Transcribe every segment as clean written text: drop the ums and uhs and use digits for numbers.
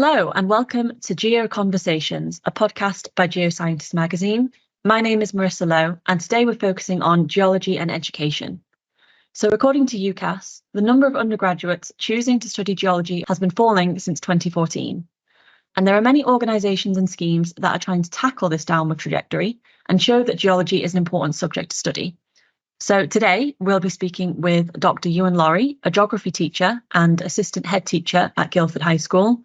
Hello and welcome to Geo Conversations, a podcast by Geoscientist magazine. My name is Marissa Lo and today we're focusing on geology and education. So according to UCAS, the number of undergraduates choosing to study geology has been falling since 2014. And there are many organisations and schemes that are trying to tackle this downward trajectory and show that geology is an important subject to study. So today we'll be speaking with Dr. Ewan Laurie, a geography teacher and assistant head teacher at Guildford High School.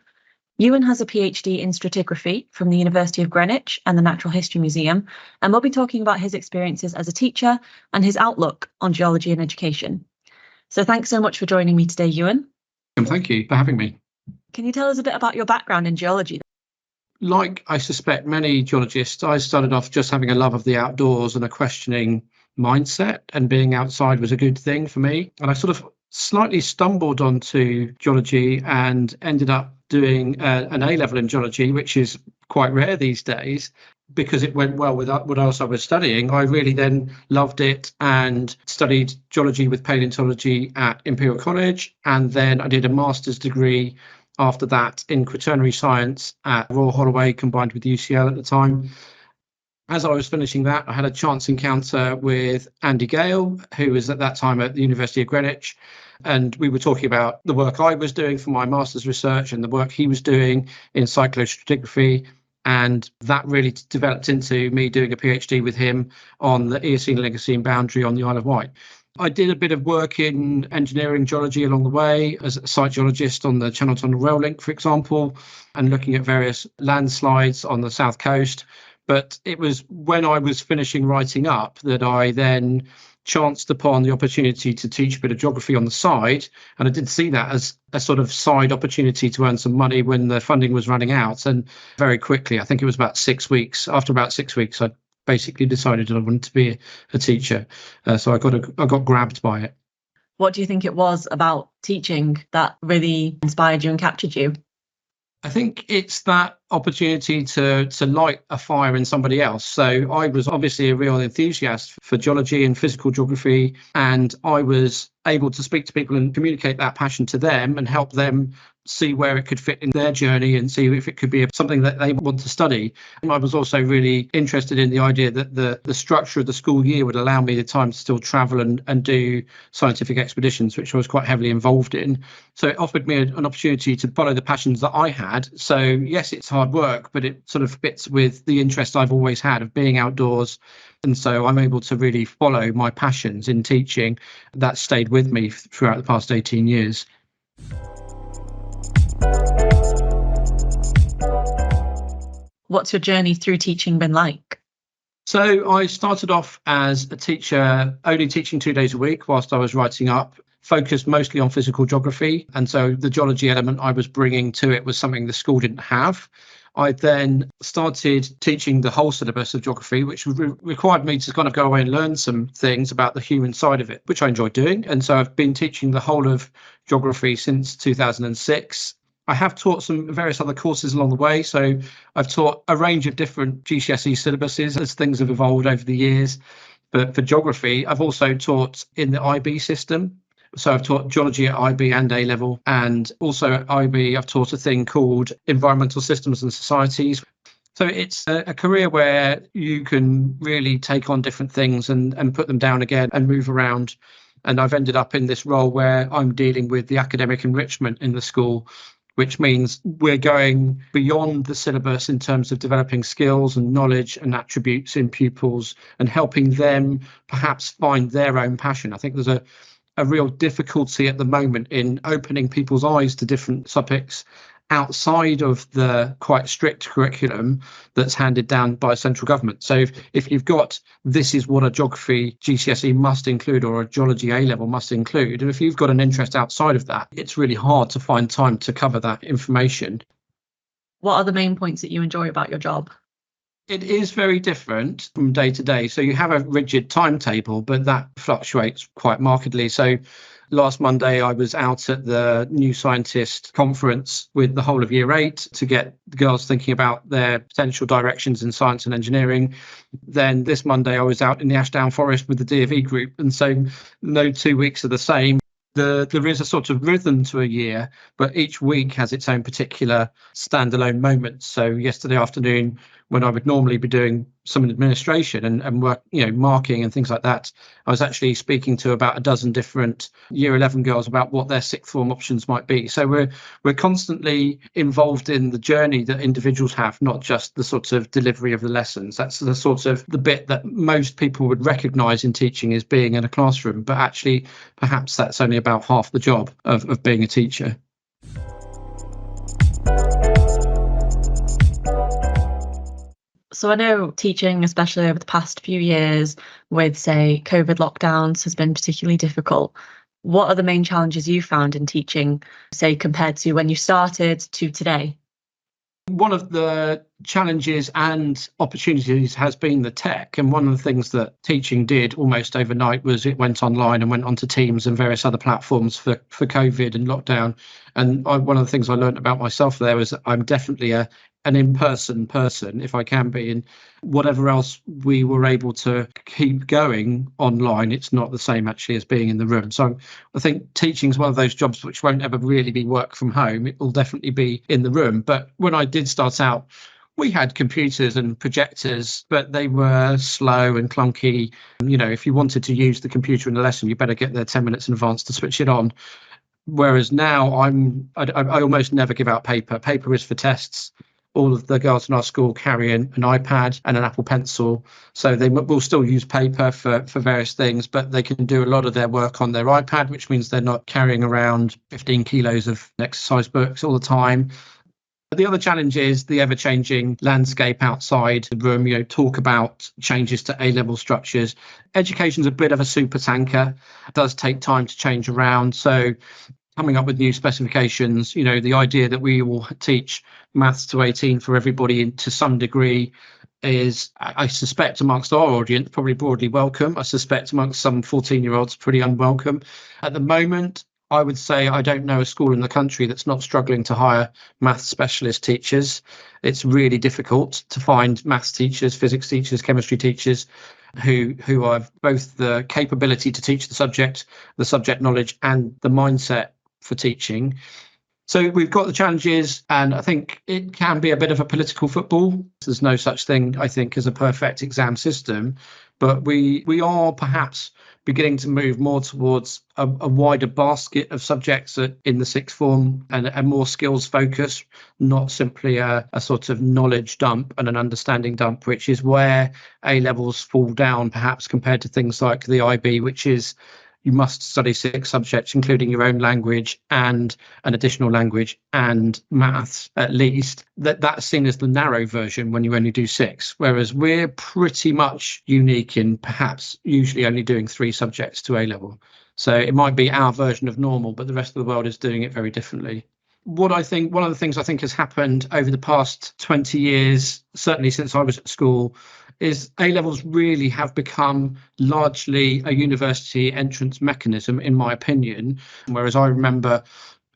Ewan has a PhD in stratigraphy from the University of Greenwich and the Natural History Museum, and we'll be talking about his experiences as a teacher and his outlook on geology and education. So thanks so much for joining me today, Ewan. And thank you for having me. Can you tell us a bit about your background in geology? Like I suspect many geologists, I started off just having a love of the outdoors and a questioning mindset, and being outside was a good thing for me. And I sort of slightly stumbled onto geology and ended up doing an A-level in geology, which is quite rare these days, because it went well with what else I was studying. I really then loved it and studied geology with paleontology at Imperial College. And then I did a master's degree after that in quaternary science at Royal Holloway, combined with UCL at the time. As I was finishing that, I had a chance encounter with Andy Gale, who was at that time at the University of Greenwich. And we were talking about the work I was doing for my master's research and the work he was doing in cyclostratigraphy. And that really developed into me doing a PhD with him on the Eocene-Oligocene boundary on the Isle of Wight. I did a bit of work in engineering geology along the way as a site geologist on the Channel Tunnel Rail Link, for example, and looking at various landslides on the south coast. But it was when I was finishing writing up that I then chanced upon the opportunity to teach a bit of geography on the side. And I did see that as a sort of side opportunity to earn some money when the funding was running out. And very quickly, I think it was about 6 weeks, after about 6 weeks, I basically decided I wanted to be a teacher. So I got grabbed by it. What do you think it was about teaching that really inspired you and captured you? I think it's that opportunity to light a fire in somebody else. So I was obviously a real enthusiast for geology and physical geography, and I was able to speak to people and communicate that passion to them and help them see where it could fit in their journey and see if it could be something that they want to study. And I was also really interested in the idea that the structure of the school year would allow me the time to still travel and do scientific expeditions, which I was quite heavily involved in. So it offered me an opportunity to follow the passions that I had. So yes, it's hard work, but it sort of fits with the interest I've always had of being outdoors. And so I'm able to really follow my passions in teaching that stayed with me throughout the past 18 years. What's your journey through teaching been like? So I started off as a teacher, only teaching 2 days a week whilst I was writing up, focused mostly on physical geography. And so the geology element I was bringing to it was something the school didn't have. I then started teaching the whole syllabus of geography, which required me to kind of go away and learn some things about the human side of it, which I enjoyed doing. And so I've been teaching the whole of geography since 2006. I have taught some various other courses along the way. So I've taught a range of different GCSE syllabuses as things have evolved over the years. But for geography, I've also taught in the IB system. So I've taught geology at IB and A level, and also at IB I've taught a thing called environmental systems and societies. So it's a career where you can really take on different things and put them down again and move around. And I've ended up in this role where I'm dealing with the academic enrichment in the school, which means we're going beyond the syllabus in terms of developing skills and knowledge and attributes in pupils and helping them perhaps find their own passion. I think there's a real difficulty at the moment in opening people's eyes to different topics outside of the quite strict curriculum that's handed down by central government. So if you've got, this is what a geography GCSE must include or a geology A-level must include, and if you've got an interest outside of that, it's really hard to find time to cover that information. What are the main points that you enjoy about your job? It is very different from day to day. So you have a rigid timetable, but that fluctuates quite markedly. So last Monday, I was out at the Geoscientist conference with the whole of Year 8 to get the girls thinking about their potential directions in science and engineering. Then this Monday, I was out in the Ashdown Forest with the D of E group. And so no 2 weeks are the same. There is a sort of rhythm to a year, but each week has its own particular standalone moments. So yesterday afternoon, when I would normally be doing some administration and work, marking and things like that, I was actually speaking to about a dozen different year 11 girls about what their sixth form options might be. So we're constantly involved in the journey that individuals have, not just the sort of delivery of the lessons. That's the sort of the bit that most people would recognise in teaching is being in a classroom, but actually perhaps that's only about half the job of being a teacher. So I know teaching, especially over the past few years with, say, COVID lockdowns, has been particularly difficult. What are the main challenges you found in teaching, say, compared to when you started to today? One of the challenges and opportunities has been the tech. And one of the things that teaching did almost overnight was it went online and went onto Teams and various other platforms for COVID and lockdown. And one of the things I learned about myself there was I'm definitely an in-person person, if I can be. And whatever else we were able to keep going online, it's not the same actually as being in the room. So I think teaching is one of those jobs which won't ever really be work from home. It will definitely be in the room. But when I did start out, we had computers and projectors, but they were slow and clunky. If you wanted to use the computer in a lesson, you better get there 10 minutes in advance to switch it on. Whereas now I almost never give out paper. Paper is for tests. All of the girls in our school carry an iPad and an Apple Pencil. So they will still use paper for various things, but they can do a lot of their work on their iPad, which means they're not carrying around 15 kilos of exercise books all the time. The other challenge is the ever-changing landscape outside the room. Talk about changes to A-level structures. Education's a bit of a super tanker. It does take time to change around. So coming up with new specifications, the idea that we will teach maths to 18 for everybody to some degree is, I suspect, amongst our audience, probably broadly welcome. I suspect amongst some 14-year-olds, pretty unwelcome. At the moment, I would say I don't know a school in the country that's not struggling to hire maths specialist teachers. It's really difficult to find maths teachers, physics teachers, chemistry teachers who have both the capability to teach the subject knowledge, and the mindset for teaching. So we've got the challenges, and I think it can be a bit of a political football. There's no such thing, I think, as a perfect exam system, but we are perhaps beginning to move more towards a wider basket of subjects in the sixth form, and a more skills focus, not simply a sort of knowledge dump and an understanding dump, which is where A levels fall down perhaps compared to things like the IB, which is you must study 6 subjects, including your own language and an additional language and maths at least. That's seen as the narrow version when you only do 6, whereas we're pretty much unique in perhaps usually only doing 3 subjects to A level. So it might be our version of normal, but the rest of the world is doing it very differently. One of the things I think has happened over the past 20 years, certainly since I was at school, is A-levels really have become largely a university entrance mechanism, in my opinion. Whereas I remember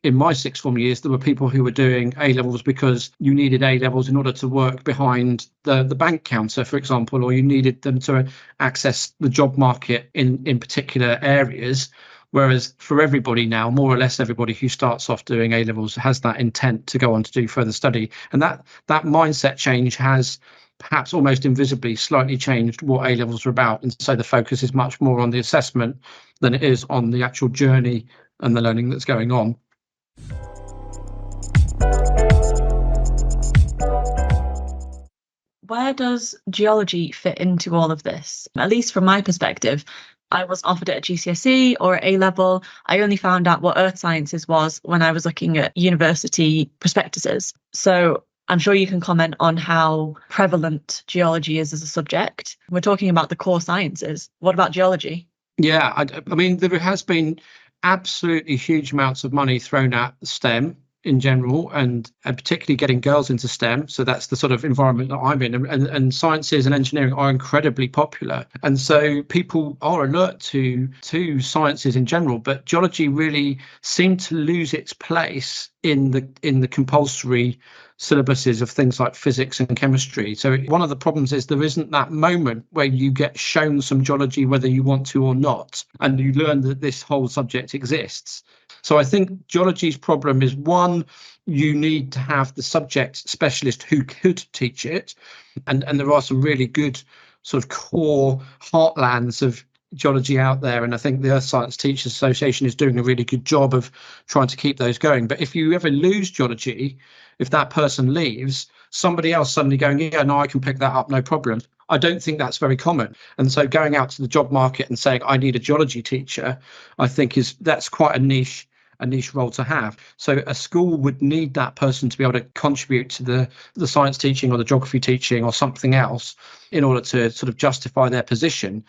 in my sixth form years, there were people who were doing A-levels because you needed A-levels in order to work behind the bank counter, for example, or you needed them to access the job market in particular areas. Whereas for everybody now, more or less everybody who starts off doing A-levels has that intent to go on to do further study. And that mindset change has perhaps almost invisibly slightly changed what A-levels are about. And so the focus is much more on the assessment than it is on the actual journey and the learning that's going on. Where does geology fit into all of this? At least from my perspective, I was offered it at GCSE or at A-level. I only found out what earth sciences was when I was looking at university prospectuses. So I'm sure you can comment on how prevalent geology is as a subject. We're talking about the core sciences. What about geology? Yeah, I mean, there has been absolutely huge amounts of money thrown at STEM in general, and particularly getting girls into STEM. So that's the sort of environment that I'm in. And sciences and engineering are incredibly popular. And so people are alert to sciences in general, but geology really seemed to lose its place in the compulsory syllabuses of things like physics and chemistry. So one of the problems is there isn't that moment where you get shown some geology whether you want to or not, and you learn that this whole subject exists. So I think geology's problem is, one, you need to have the subject specialist who could teach it, and there are some really good sort of core heartlands of geology out there, and I think the Earth Science Teachers Association is doing a really good job of trying to keep those going. But if you ever lose geology, if that person leaves, somebody else suddenly going, yeah, no, I can pick that up, no problem. I don't think that's very common. And so going out to the job market and saying, I need a geology teacher, I think that's quite a niche role to have. So a school would need that person to be able to contribute to the science teaching or the geography teaching or something else in order to sort of justify their position.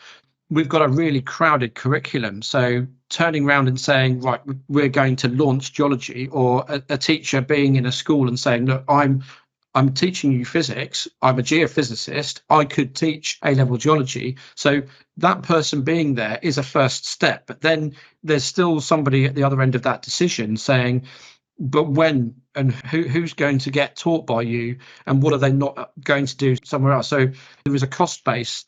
We've got a really crowded curriculum. So turning around and saying, right, we're going to launch geology, or a teacher being in a school and saying, look, I'm teaching you physics, I'm a geophysicist, I could teach A-level geology. So that person being there is a first step. But then there's still somebody at the other end of that decision saying, but when and who's going to get taught by you, and what are they not going to do somewhere else? So there is a cost base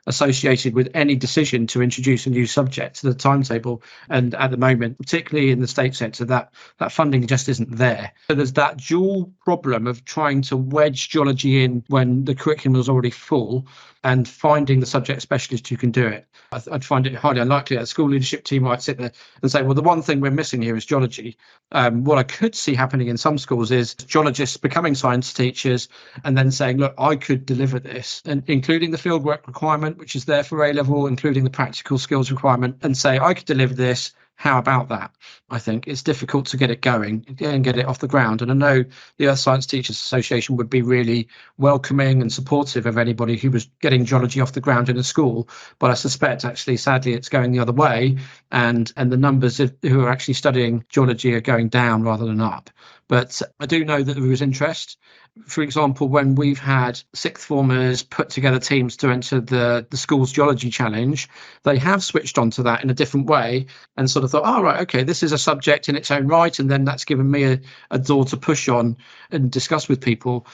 associated with any decision to introduce a new subject to the timetable, and at the moment, particularly in the state sector, that funding just isn't there. So there's that dual problem of trying to wedge geology in when the curriculum is already full, and finding the subject specialist who can do it. I'd find it highly unlikely that a school leadership team might sit there and say, well, the one thing we're missing here is geology. What I could see happening in some schools is geologists becoming science teachers and then saying, look, I could deliver this, and including the fieldwork requirement, which is there for A-level, including the practical skills requirement, and say, I could deliver this. How about that? I think it's difficult to get it going and get it off the ground. And I know the Earth Science Teachers Association would be really welcoming and supportive of anybody who was getting geology off the ground in a school. But I suspect, actually, sadly, it's going the other way. And the numbers who are actually studying geology are going down rather than up. But I do know that there was interest. For example, when we've had sixth formers put together teams to enter the school's geology challenge, they have switched on to that in a different way and sort of thought, oh, right, okay, this is a subject in its own right. And then that's given me a door to push on and discuss with people.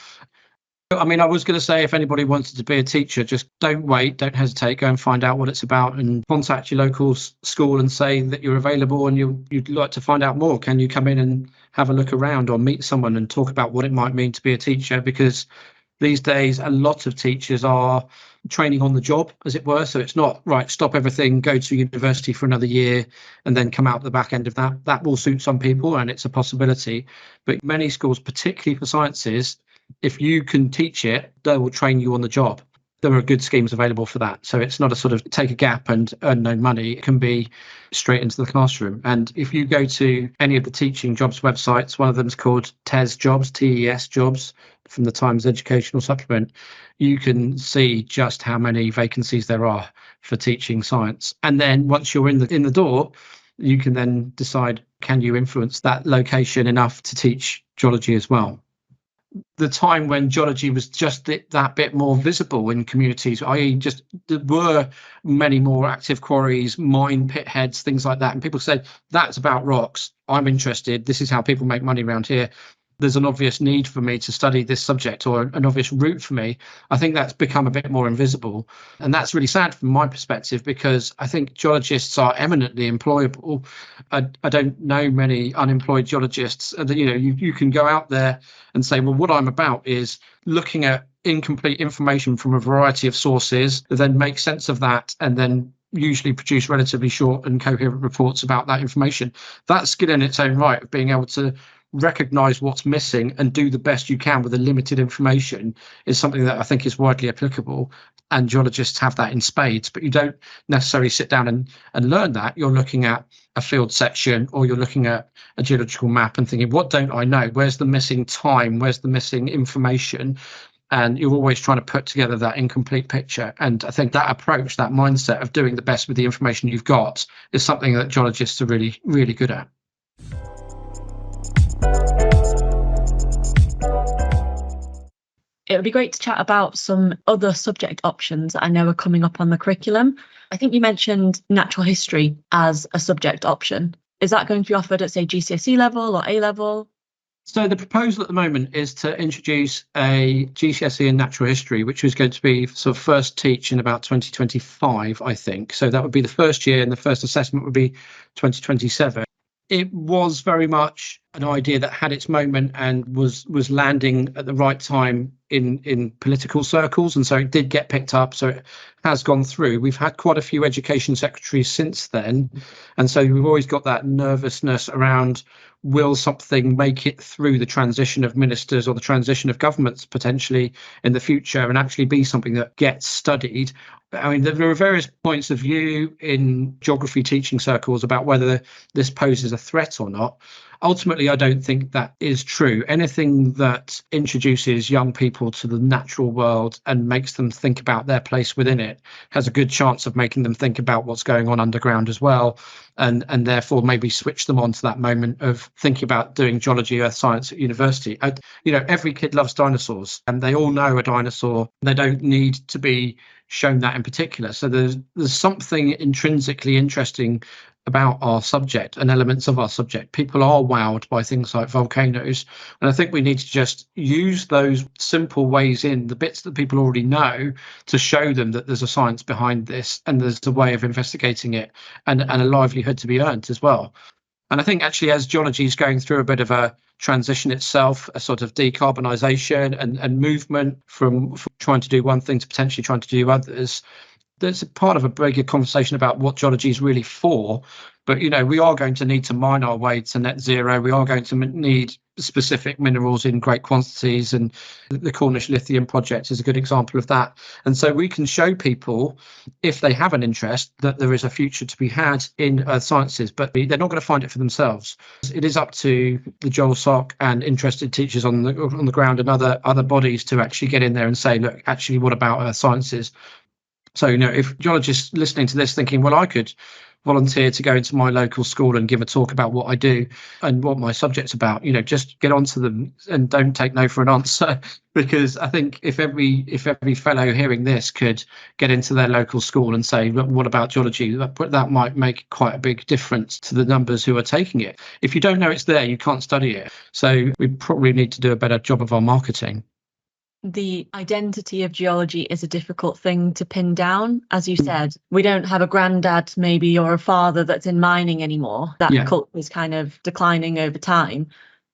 I mean, I was going to say, if anybody wanted to be a teacher, just don't wait, don't hesitate, go and find out what it's about and contact your local school and say that you're available and you'd like to find out more. Can you come in and have a look around or meet someone and talk about what it might mean to be a teacher? Because these days, a lot of teachers are training on the job, as it were. So it's not, right, stop everything, go to university for another year and then come out the back end of that. That will suit some people and it's a possibility. But many schools, particularly for sciences, if you can teach it, they will train you on the job. There are good schemes available for that. So it's not a sort of take a gap and earn no money. It can be straight into the classroom. And if you go to any of the teaching jobs websites, one of them is called TES Jobs, TES Jobs, from the Times Educational Supplement, you can see just how many vacancies there are for teaching science. And then once you're in the door, you can then decide, can you influence that location enough to teach geology as well? The time when geology was just that bit more visible in communities, i.e. just there were many more active quarries, mine pit heads, things like that. And people said, that's about rocks. I'm interested. This is how people make money around here. There's an obvious need for me to study this subject, or an obvious route for me. I think that's become a bit more invisible. And that's really sad from my perspective, because I think geologists are eminently employable. I don't know many unemployed geologists. You can go out there and say, well, what I'm about is looking at incomplete information from a variety of sources, then make sense of that, and then usually produce relatively short and coherent reports about that information. That skill in its own right, of being able to recognize what's missing and do the best you can with the limited information, is something that I think is widely applicable, and geologists have that in spades. But you don't necessarily sit down and learn that. You're looking at a field section, or you're looking at a geological map and thinking, what don't I know? Where's the missing time? Where's the missing information? And you're always trying to put together that incomplete picture. And I think that approach, that mindset of doing the best with the information you've got, is something that geologists are really, really good at. It would be great to chat about some other subject options that I know are coming up on the curriculum. I think you mentioned natural history as a subject option. Is that going to be offered at, say, GCSE level or A level? So the proposal at the moment is to introduce a GCSE in natural history, which is going to be sort of first teach in about 2025, I think. So that would be the first year, and the first assessment would be 2027. It was very much an idea that had its moment and was landing at the right time in political circles, and so it did get picked up. So it has gone through. We've had quite a few education secretaries since then, and so we've always got that nervousness around, will something make it through the transition of ministers or the transition of governments potentially in the future and actually be something that gets studied? I mean, there are various points of view in geography teaching circles about whether this poses a threat or not. Ultimately, I don't think that is true. Anything that introduces young people to the natural world and makes them think about their place within it has a good chance of making them think about what's going on underground as well, and therefore maybe switch them on to that moment of thinking about doing geology, earth science at university. Every kid loves dinosaurs, and they all know a dinosaur. They don't need to be shown that in particular. So there's something intrinsically interesting about our subject and elements of our subject. People are wowed by things like volcanoes, and I think we need to just use those simple ways in, the bits that people already know, to show them that there's a science behind this and there's a way of investigating it, and a livelihood to be earned as well. And I think actually, as geology is going through a bit of a transition itself, a sort of decarbonisation and movement from trying to do one thing to potentially trying to do others, there's a part of a bigger conversation about what geology is really for. But, we are going to need to mine our way to net zero. We are going to need specific minerals in great quantities. And the Cornish lithium project is a good example of that. And so we can show people, if they have an interest, that there is a future to be had in earth sciences, but they're not going to find it for themselves. It is up to the GeoSoc and interested teachers on the ground and other bodies to actually get in there and say, look, actually, what about earth sciences? So, if geologists listening to this thinking, well, I could volunteer to go into my local school and give a talk about what I do and what my subject's about, just get onto them and don't take no for an answer. Because I think if every fellow hearing this could get into their local school and say, what about geology, that might make quite a big difference to the numbers who are taking it. If you don't know it's there, you can't study it. So we probably need to do a better job of our marketing. The identity of geology is a difficult thing to pin down. As you said, we don't have a granddad maybe or a father that's in mining anymore. That culture is kind of declining over time,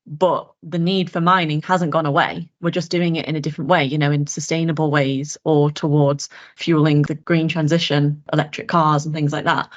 but the need for mining hasn't gone away. We're just doing it in a different way, in sustainable ways or towards fueling the green transition, electric cars and things like that.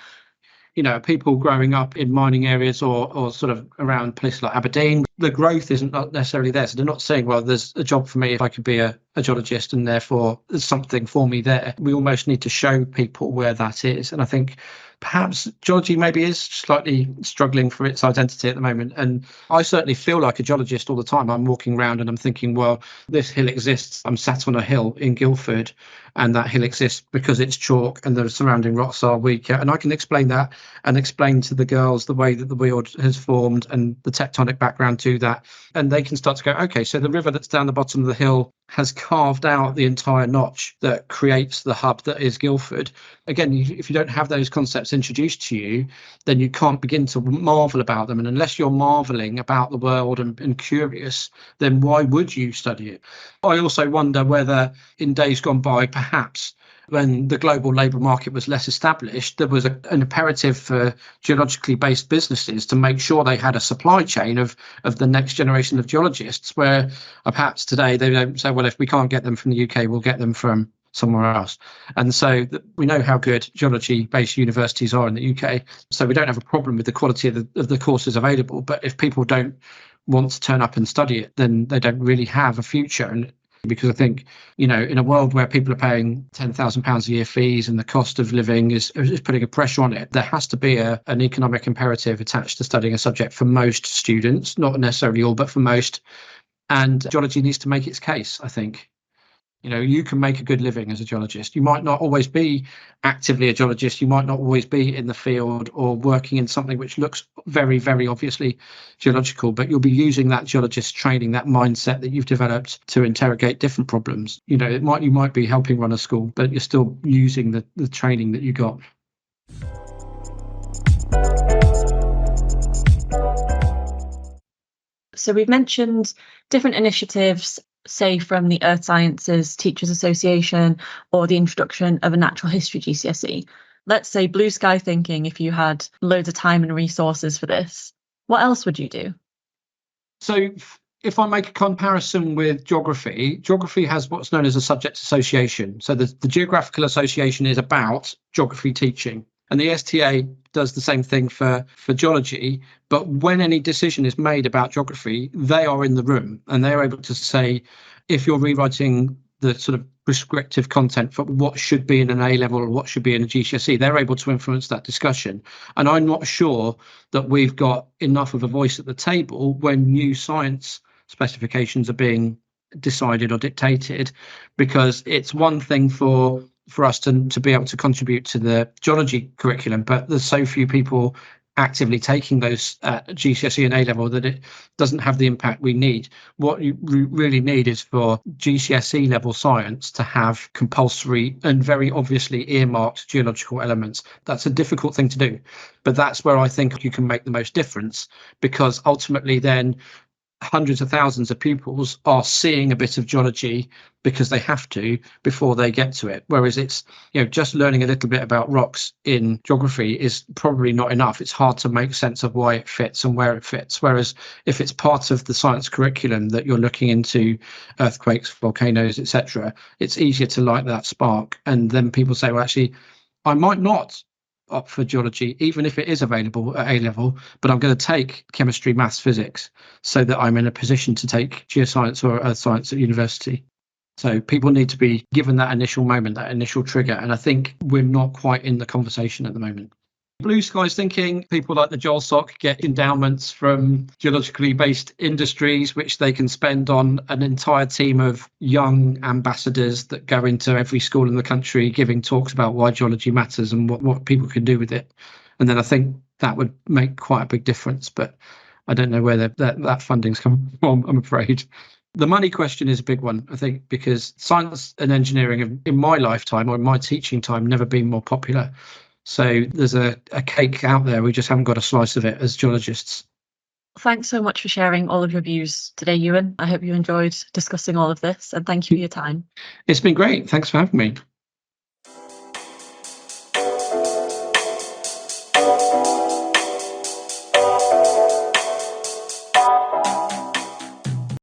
People growing up in mining areas or sort of around places like Aberdeen, the growth isn't necessarily there. So they're not saying, well, there's a job for me if I could be a geologist and therefore there's something for me there. We almost need to show people where that is. And I think perhaps geology maybe is slightly struggling for its identity at the moment. And I certainly feel like a geologist all the time. I'm walking around and I'm thinking, well, this hill exists. I'm sat on a hill in Guildford, and that hill exists because it's chalk and the surrounding rocks are weaker. And I can explain that and explain to the girls the way that the weald has formed and the tectonic background to that. And they can start to go, okay, so the river that's down the bottom of the hill has carved out the entire notch that creates the hub that is Guildford. Again, if you don't have those concepts introduced to you, then you can't begin to marvel about them. And unless you're marveling about the world and curious, then why would you study it? I also wonder whether in days gone by, perhaps when the global labour market was less established, there was an imperative for geologically based businesses to make sure they had a supply chain of the next generation of geologists, where perhaps today they don't say, well, if we can't get them from the UK, we'll get them from somewhere else. And so we know how good geology-based universities are in the UK. So we don't have a problem with the quality of the courses available. But if people don't want to turn up and study it, then they don't really have a future. And because I think, in a world where people are paying £10,000 a year fees and the cost of living is putting a pressure on it, there has to be an economic imperative attached to studying a subject for most students, not necessarily all, but for most. And geology needs to make its case, I think. You can make a good living as a geologist. You might not always be actively a geologist. You might not always be in the field or working in something which looks very, very obviously geological, but you'll be using that geologist training, that mindset that you've developed to interrogate different problems. You might be helping run a school, but you're still using the training that you got. So we've mentioned different initiatives, say from the Earth Sciences Teachers Association or the introduction of a natural history GCSE. Let's say blue sky thinking, if you had loads of time and resources for this, what else would you do? So if I make a comparison with geography has what's known as a subject association. So the Geographical Association is about geography teaching. And the STA does the same thing for geology. But when any decision is made about geography, they are in the room and they're able to say, if you're rewriting the sort of prescriptive content for what should be in an A-level or what should be in a GCSE, they're able to influence that discussion. And I'm not sure that we've got enough of a voice at the table when new science specifications are being decided or dictated, because it's one thing for us to be able to contribute to the geology curriculum, but there's so few people actively taking those at GCSE and A-level that it doesn't have the impact we need. What you really need is for GCSE level science to have compulsory and very obviously earmarked geological elements. That's a difficult thing to do, but that's where I think you can make the most difference, because ultimately then hundreds of thousands of pupils are seeing a bit of geology because they have to before they get to it. Whereas it's, just learning a little bit about rocks in geography is probably not enough. It's hard to make sense of why it fits and where it fits. Whereas if it's part of the science curriculum that you're looking into earthquakes, volcanoes, etc., it's easier to light that spark. And then people say, well, actually, I might not opt for geology, even if it is available at A-level, but I'm going to take chemistry, maths, physics, so that I'm in a position to take geoscience or earth science at university. So people need to be given that initial moment, that initial trigger. And I think we're not quite in the conversation at the moment. Blue skies thinking, people like the GeolSoc get endowments from geologically based industries, which they can spend on an entire team of young ambassadors that go into every school in the country giving talks about why geology matters and what people can do with it. And then I think that would make quite a big difference. But I don't know where that funding's come from, I'm afraid. The money question is a big one, I think, because science and engineering have, in my lifetime or in my teaching time, never been more popular. So there's a cake out there. We just haven't got a slice of it as geologists. Thanks so much for sharing all of your views today, Ewan. I hope you enjoyed discussing all of this, and thank you for your time. It's been great. Thanks for having me.